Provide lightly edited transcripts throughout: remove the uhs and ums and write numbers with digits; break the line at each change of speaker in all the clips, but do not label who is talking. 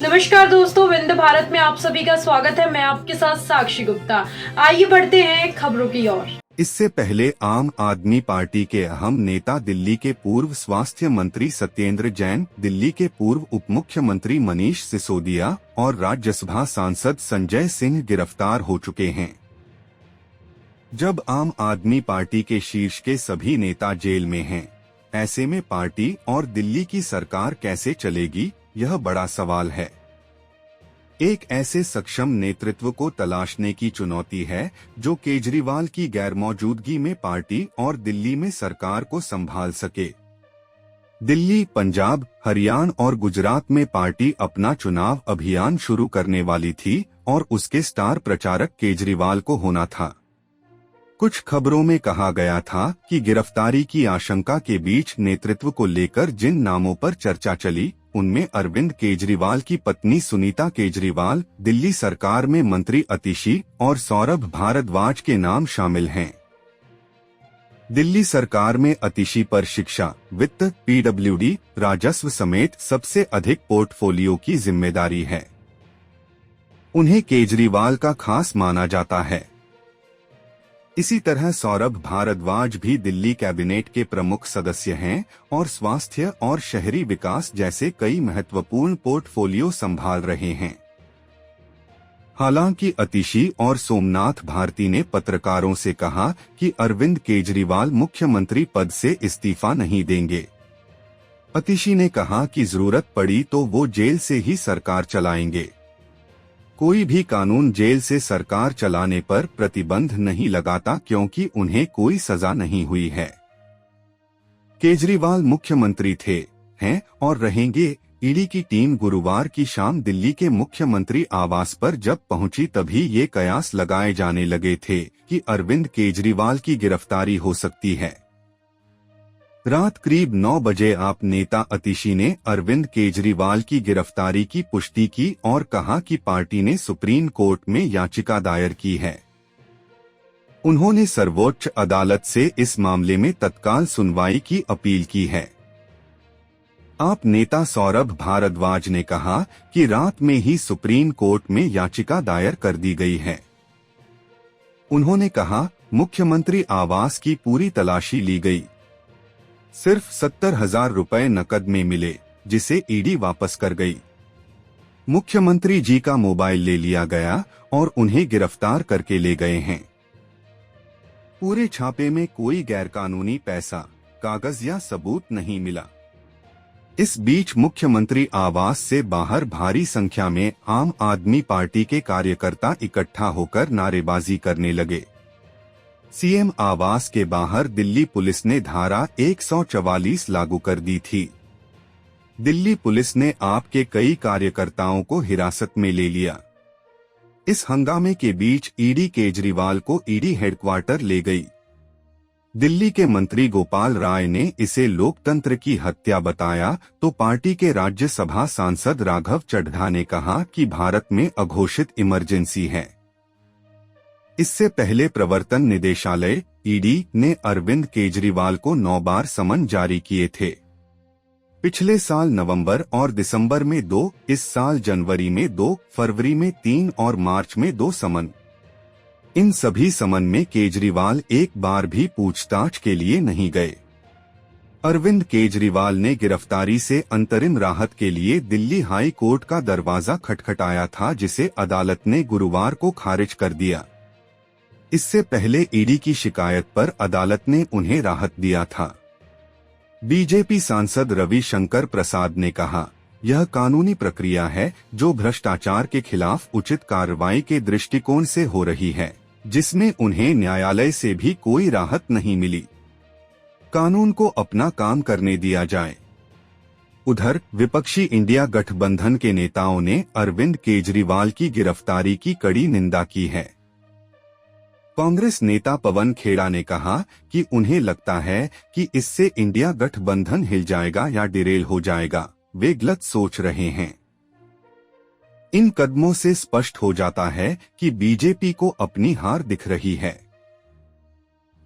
नमस्कार दोस्तों, विंध्य भारत में आप सभी का स्वागत है। मैं आपके साथ साक्षी गुप्ता। आइए बढ़ते हैं खबरों की ओर।
इससे पहले आम आदमी पार्टी के अहम नेता दिल्ली के पूर्व स्वास्थ्य मंत्री सत्येंद्र जैन, दिल्ली के पूर्व उप मुख्यमंत्री मनीष सिसोदिया और राज्यसभा सांसद संजय सिंह गिरफ्तार हो चुके हैं। जब आम आदमी पार्टी के शीर्ष के सभी नेता जेल में हैं, ऐसे में पार्टी और दिल्ली की सरकार कैसे चलेगी, यह बड़ा सवाल है। एक ऐसे सक्षम नेतृत्व को तलाशने की चुनौती है जो केजरीवाल की गैरमौजूदगी में पार्टी और दिल्ली में सरकार को संभाल सके। दिल्ली, पंजाब, हरियाणा और गुजरात में पार्टी अपना चुनाव अभियान शुरू करने वाली थी और उसके स्टार प्रचारक केजरीवाल को होना था। कुछ खबरों में कहा गया था कि गिरफ्तारी की आशंका के बीच नेतृत्व को लेकर जिन नामों पर चर्चा चली, उनमें अरविंद केजरीवाल की पत्नी सुनीता केजरीवाल, दिल्ली सरकार में मंत्री अतिशी और सौरभ भारद्वाज के नाम शामिल हैं। दिल्ली सरकार में अतिशी पर शिक्षा, वित्त, पीडब्ल्यूडी, राजस्व समेत सबसे अधिक पोर्टफोलियो की जिम्मेदारी है। उन्हें केजरीवाल का खास माना जाता है। इसी तरह सौरभ भारद्वाज भी दिल्ली कैबिनेट के प्रमुख सदस्य हैं और स्वास्थ्य और शहरी विकास जैसे कई महत्वपूर्ण पोर्टफोलियो संभाल रहे हैं। हालांकि अतिशी और सोमनाथ भारती ने पत्रकारों से कहा कि अरविंद केजरीवाल मुख्यमंत्री पद से इस्तीफा नहीं देंगे। अतिशी ने कहा कि जरूरत पड़ी तो वो जेल से ही सरकार चलाएंगे। कोई भी कानून जेल से सरकार चलाने पर प्रतिबंध नहीं लगाता क्योंकि उन्हें कोई सजा नहीं हुई है। केजरीवाल मुख्यमंत्री थे, हैं और रहेंगे। ईडी की टीम गुरुवार की शाम दिल्ली के मुख्यमंत्री आवास पर जब पहुंची तभी ये कयास लगाए जाने लगे थे कि अरविंद केजरीवाल की गिरफ्तारी हो सकती है। रात करीब 9 बजे आप नेता अतिशी ने अरविंद केजरीवाल की गिरफ्तारी की पुष्टि की और कहा कि पार्टी ने सुप्रीम कोर्ट में याचिका दायर की है। उन्होंने सर्वोच्च अदालत से इस मामले में तत्काल सुनवाई की अपील की है। आप नेता सौरभ भारद्वाज ने कहा कि रात में ही सुप्रीम कोर्ट में याचिका दायर कर दी गई है। उन्होंने कहा, मुख्यमंत्री आवास की पूरी तलाशी ली गई। सिर्फ 70,000 रुपए नकद में मिले, जिसे ईडी वापस कर गई। मुख्यमंत्री जी का मोबाइल ले लिया गया और उन्हें गिरफ्तार करके ले गए हैं। पूरे छापे में कोई गैरकानूनी पैसा, कागज या सबूत नहीं मिला। इस बीच मुख्यमंत्री आवास से बाहर भारी संख्या में आम आदमी पार्टी के कार्यकर्ता इकट्ठा होकर नारेबाजी करने लगे। सीएम आवास के बाहर दिल्ली पुलिस ने धारा 144 लागू कर दी थी। दिल्ली पुलिस ने आप के कई कार्यकर्ताओं को हिरासत में ले लिया। इस हंगामे के बीच ईडी केजरीवाल को ईडी हेडक्वार्टर ले गई। दिल्ली के मंत्री गोपाल राय ने इसे लोकतंत्र की हत्या बताया तो पार्टी के राज्यसभा सांसद राघव चड्ढा ने कहा कि भारत में अघोषित इमरजेंसी है। इससे पहले प्रवर्तन निदेशालय ईडी ने अरविंद केजरीवाल को 9 बार समन जारी किए थे। पिछले साल नवंबर और दिसंबर में 2, इस साल जनवरी में 2, फरवरी में 3 और मार्च में 2 समन। इन सभी समन में केजरीवाल एक बार भी पूछताछ के लिए नहीं गए। अरविंद केजरीवाल ने गिरफ्तारी से अंतरिम राहत के लिए दिल्ली हाई कोर्ट का दरवाजा खटखटाया था, जिसे अदालत ने गुरुवार को खारिज कर दिया। इससे पहले ईडी की शिकायत पर अदालत ने उन्हें राहत दिया था। बीजेपी सांसद रविशंकर प्रसाद ने कहा, यह कानूनी प्रक्रिया है जो भ्रष्टाचार के खिलाफ उचित कार्रवाई के दृष्टिकोण से हो रही है, जिसमें उन्हें न्यायालय से भी कोई राहत नहीं मिली। कानून को अपना काम करने दिया जाए। उधर विपक्षी इंडिया गठबंधन के नेताओं ने अरविंद केजरीवाल की गिरफ्तारी की कड़ी निंदा की है। कांग्रेस नेता पवन खेड़ा ने कहा कि उन्हें लगता है कि इससे इंडिया गठबंधन हिल जाएगा या डिरेल हो जाएगा। वे गलत सोच रहे हैं। इन कदमों से स्पष्ट हो जाता है कि बीजेपी को अपनी हार दिख रही है।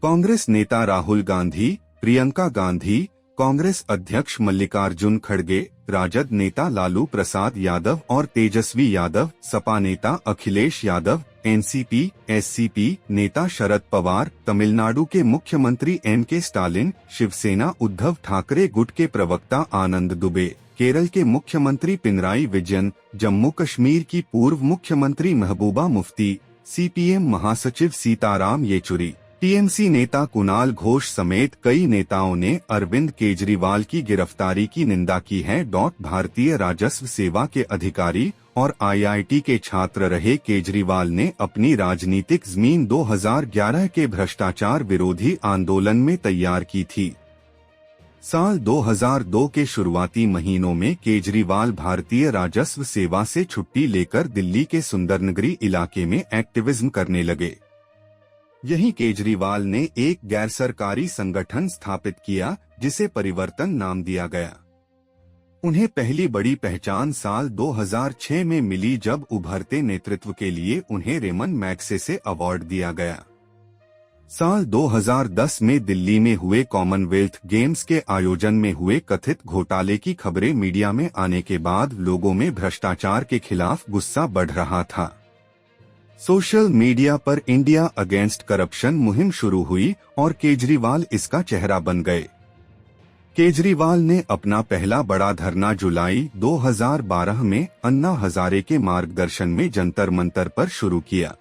कांग्रेस नेता राहुल गांधी, प्रियंका गांधी, कांग्रेस अध्यक्ष मल्लिकार्जुन खड़गे, राजद नेता लालू प्रसाद यादव और तेजस्वी यादव, सपा नेता अखिलेश यादव, एनसीपी, एससीपी नेता शरद पवार, तमिलनाडु के मुख्यमंत्री एम.के. स्टालिन, शिवसेना उद्धव ठाकरे गुट के प्रवक्ता आनंद दुबे, केरल के मुख्यमंत्री पिनराई विजयन, जम्मू कश्मीर की पूर्व मुख्यमंत्री महबूबा मुफ्ती, सीपीएम महासचिव सीताराम येचुरी, टीएमसी नेता कुणाल घोष समेत कई नेताओं ने अरविंद केजरीवाल की गिरफ्तारी की निंदा की है। भारतीय राजस्व सेवा के अधिकारी और आईआईटी के छात्र रहे केजरीवाल ने अपनी राजनीतिक जमीन 2011 के भ्रष्टाचार विरोधी आंदोलन में तैयार की थी। साल 2002 के शुरुआती महीनों में केजरीवाल भारतीय राजस्व सेवा से छुट्टी लेकर दिल्ली के सुंदरनगरी इलाके में एक्टिविज्म करने लगे। यहीं केजरीवाल ने एक गैर सरकारी संगठन स्थापित किया जिसे परिवर्तन नाम दिया गया। उन्हें पहली बड़ी पहचान साल 2006 में मिली जब उभरते नेतृत्व के लिए उन्हें रेमन मैग्सेसे अवार्ड दिया गया। साल 2010 में दिल्ली में हुए कॉमनवेल्थ गेम्स के आयोजन में हुए कथित घोटाले की खबरें मीडिया में आने के बाद लोगों में भ्रष्टाचार के खिलाफ गुस्सा बढ़ रहा था। सोशल मीडिया पर इंडिया अगेंस्ट करप्शन मुहिम शुरू हुई और केजरीवाल इसका चेहरा बन गए। केजरीवाल ने अपना पहला बड़ा धरना जुलाई 2012 में अन्ना हजारे के मार्गदर्शन में जंतर मंतर पर शुरू किया।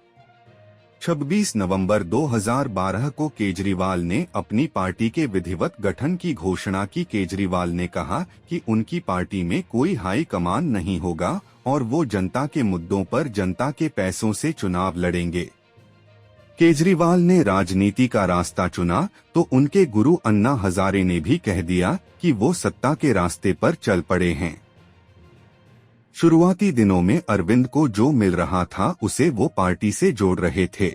26 नवंबर 2012 को केजरीवाल ने अपनी पार्टी के विधिवत गठन की घोषणा की। केजरीवाल ने कहा कि उनकी पार्टी में कोई हाई कमान नहीं होगा और वो जनता के मुद्दों पर जनता के पैसों से चुनाव लड़ेंगे। केजरीवाल ने राजनीति का रास्ता चुना तो उनके गुरु अन्ना हजारे ने भी कह दिया कि वो सत्ता के रास्ते पर चल पड़े हैं। शुरुआती दिनों में अरविंद को जो मिल रहा था उसे वो पार्टी से जोड़ रहे थे।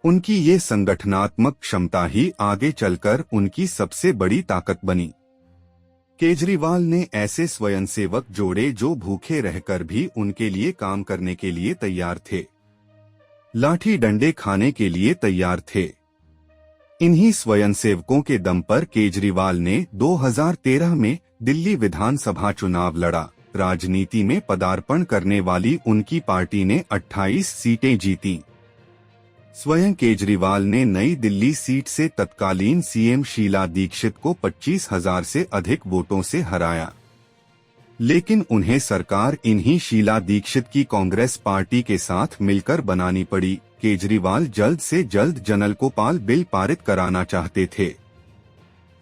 उनकी ये संगठनात्मक क्षमता ही आगे चलकर उनकी सबसे बड़ी ताकत बनी। केजरीवाल ने ऐसे स्वयंसेवक जोड़े जो भूखे रहकर भी उनके लिए काम करने के लिए तैयार थे, लाठी डंडे खाने के लिए तैयार थे। इन्हीं स्वयंसेवकों के दम पर केजरीवाल ने 2013 में दिल्ली विधानसभा चुनाव लड़ा। राजनीति में पदार्पण करने वाली उनकी पार्टी ने 28 सीटें जीती। स्वयं केजरीवाल ने नई दिल्ली सीट से तत्कालीन सीएम शीला दीक्षित को 25,000 से अधिक वोटों से हराया, लेकिन उन्हें सरकार इन्हीं शीला दीक्षित की कांग्रेस पार्टी के साथ मिलकर बनानी पड़ी। केजरीवाल जल्द से जल्द जनलोकपाल बिल पारित कराना चाहते थे,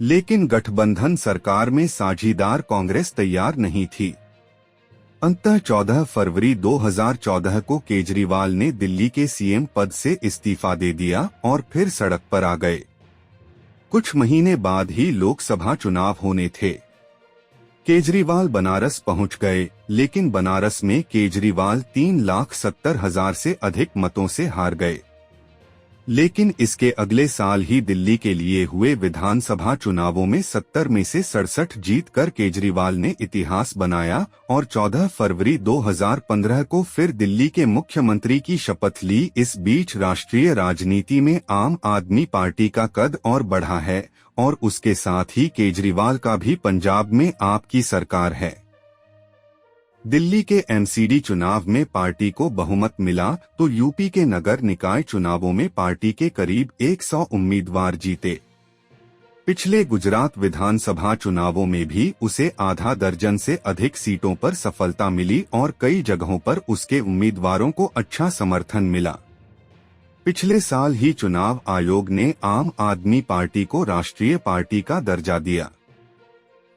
लेकिन गठबंधन सरकार में साझीदार कांग्रेस तैयार नहीं थी। अंततः 14 फरवरी 2014 को केजरीवाल ने दिल्ली के सीएम पद से इस्तीफा दे दिया और फिर सड़क पर आ गए। कुछ महीने बाद ही लोकसभा चुनाव होने थे। केजरीवाल बनारस पहुंच गए, लेकिन बनारस में केजरीवाल 3,70,000 से अधिक मतों से हार गए। लेकिन इसके अगले साल ही दिल्ली के लिए हुए विधानसभा चुनावों में 70 में से 67 जीतकर केजरीवाल ने इतिहास बनाया और 14 फरवरी 2015 को फिर दिल्ली के मुख्यमंत्री की शपथ ली। इस बीच राष्ट्रीय राजनीति में आम आदमी पार्टी का कद और बढ़ा है और उसके साथ ही केजरीवाल का भी पंजाब में आपकी सरकार है। दिल्ली के एमसीडी चुनाव में पार्टी को बहुमत मिला तो यूपी के नगर निकाय चुनावों में पार्टी के करीब 100 उम्मीदवार जीते। पिछले गुजरात विधानसभा चुनावों में भी उसे आधा दर्जन से अधिक सीटों पर सफलता मिली और कई जगहों पर उसके उम्मीदवारों को अच्छा समर्थन मिला। पिछले साल ही चुनाव आयोग ने आम आदमी पार्टी को राष्ट्रीय पार्टी का दर्जा दिया।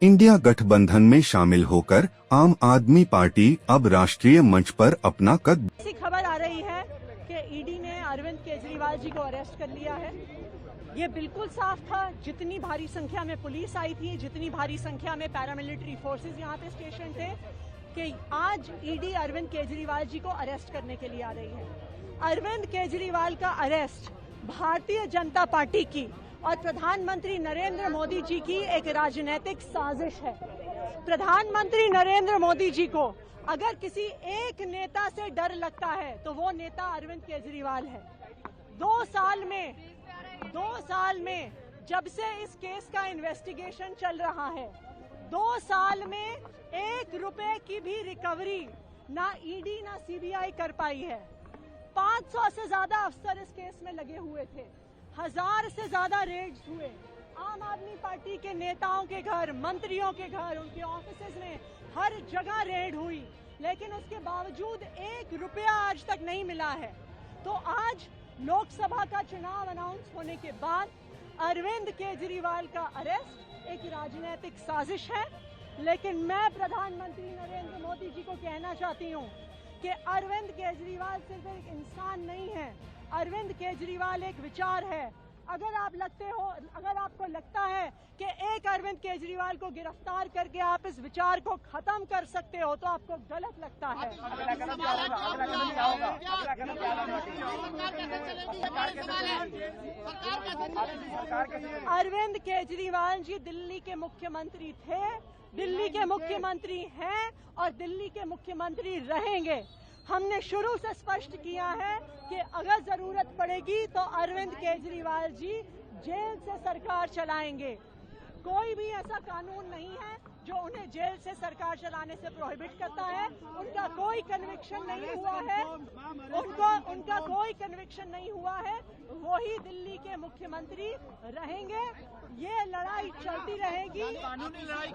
इंडिया गठबंधन में शामिल होकर आम आदमी पार्टी अब राष्ट्रीय मंच पर अपना कद।
ऐसी खबर आ रही है कि ईडी ने अरविंद केजरीवाल जी को अरेस्ट कर लिया है। ये बिल्कुल साफ था, जितनी भारी संख्या में पुलिस आई थी, जितनी भारी संख्या में पैरामिलिट्री फोर्सेस यहाँ पे स्टेशन थे, कि आज ईडी अरविंद केजरीवाल जी को अरेस्ट करने के लिए आ रही है। अरविंद केजरीवाल का अरेस्ट भारतीय जनता पार्टी की और प्रधानमंत्री नरेंद्र मोदी जी की एक राजनीतिक साजिश है। प्रधानमंत्री नरेंद्र मोदी जी को अगर किसी एक नेता से डर लगता है तो वो नेता अरविंद केजरीवाल है। 2 साल में जब से इस केस का इन्वेस्टिगेशन चल रहा है 2 साल में 1 रुपए की भी रिकवरी ना ईडी ना सीबीआई कर पाई है। 500 से ज्यादा अफसर इस केस में लगे हुए थे, 1000 से ज्यादा रेड्स हुए, आम आदमी पार्टी के नेताओं के घर, मंत्रियों के घर, उनके ऑफिसेज में हर जगह रेड हुई, लेकिन उसके बावजूद 1 रुपया आज तक नहीं मिला है। तो आज लोकसभा का चुनाव अनाउंस होने के बाद अरविंद केजरीवाल का अरेस्ट एक राजनीतिक साजिश है, लेकिन मैं प्रधानमंत्री नरेंद्र मोदी जी को कहना चाहती हूँ कि अरविंद केजरीवाल सिर्फ एक इंसान नहीं है, अरविंद केजरीवाल एक विचार है। अगर आपको लगता है कि एक अरविंद केजरीवाल को गिरफ्तार करके आप इस विचार को खत्म कर सकते हो तो आपको गलत लगता है। अरविंद केजरीवाल जी दिल्ली के मुख्यमंत्री थे, दिल्ली के मुख्यमंत्री हैं और दिल्ली के मुख्यमंत्री रहेंगे। हमने शुरू से स्पष्ट किया है कि अगर जरूरत पड़ेगी तो अरविंद केजरीवाल जी जेल से सरकार चलाएंगे। कोई भी ऐसा कानून नहीं है जो उन्हें जेल से सरकार चलाने से प्रोहिबिट करता है। उनका कोई कन्विक्शन नहीं हुआ है, उनका कोई कन्विक्शन नहीं हुआ है, वही दिल्ली के मुख्यमंत्री रहेंगे। ये लड़ाई चलती रहेगी।
कानूनी लड़ाई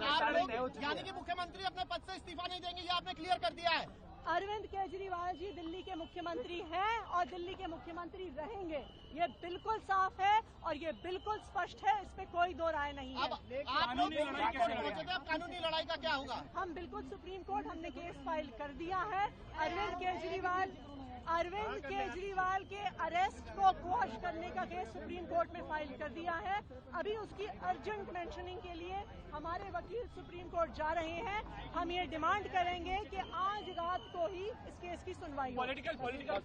यानी कि मुख्यमंत्री अपने पद से इस्तीफा नहीं देंगे, ये आपने क्लियर कर दिया है।
अरविंद केजरीवाल जी दिल्ली के मुख्यमंत्री हैं और दिल्ली के मुख्यमंत्री रहेंगे। ये बिल्कुल साफ है और ये बिल्कुल स्पष्ट है, इस पे कोई दो राय नहीं है।
आप कानूनी लड़ाई कैसे पहुंचे? अब कानूनी लड़ाई का क्या होगा?
हम बिल्कुल सुप्रीम कोर्ट हमने केस फाइल कर दिया है। अरविंद केजरीवाल के अरेस्ट को क्वॉश करने का केस सुप्रीम कोर्ट में फाइल कर दिया है। अभी उसकी अर्जेंट मेंशनिंग के लिए हमारे वकील सुप्रीम कोर्ट जा रहे हैं। हम ये डिमांड करेंगे कि आज रात को ही इस केस की सुनवाई हो।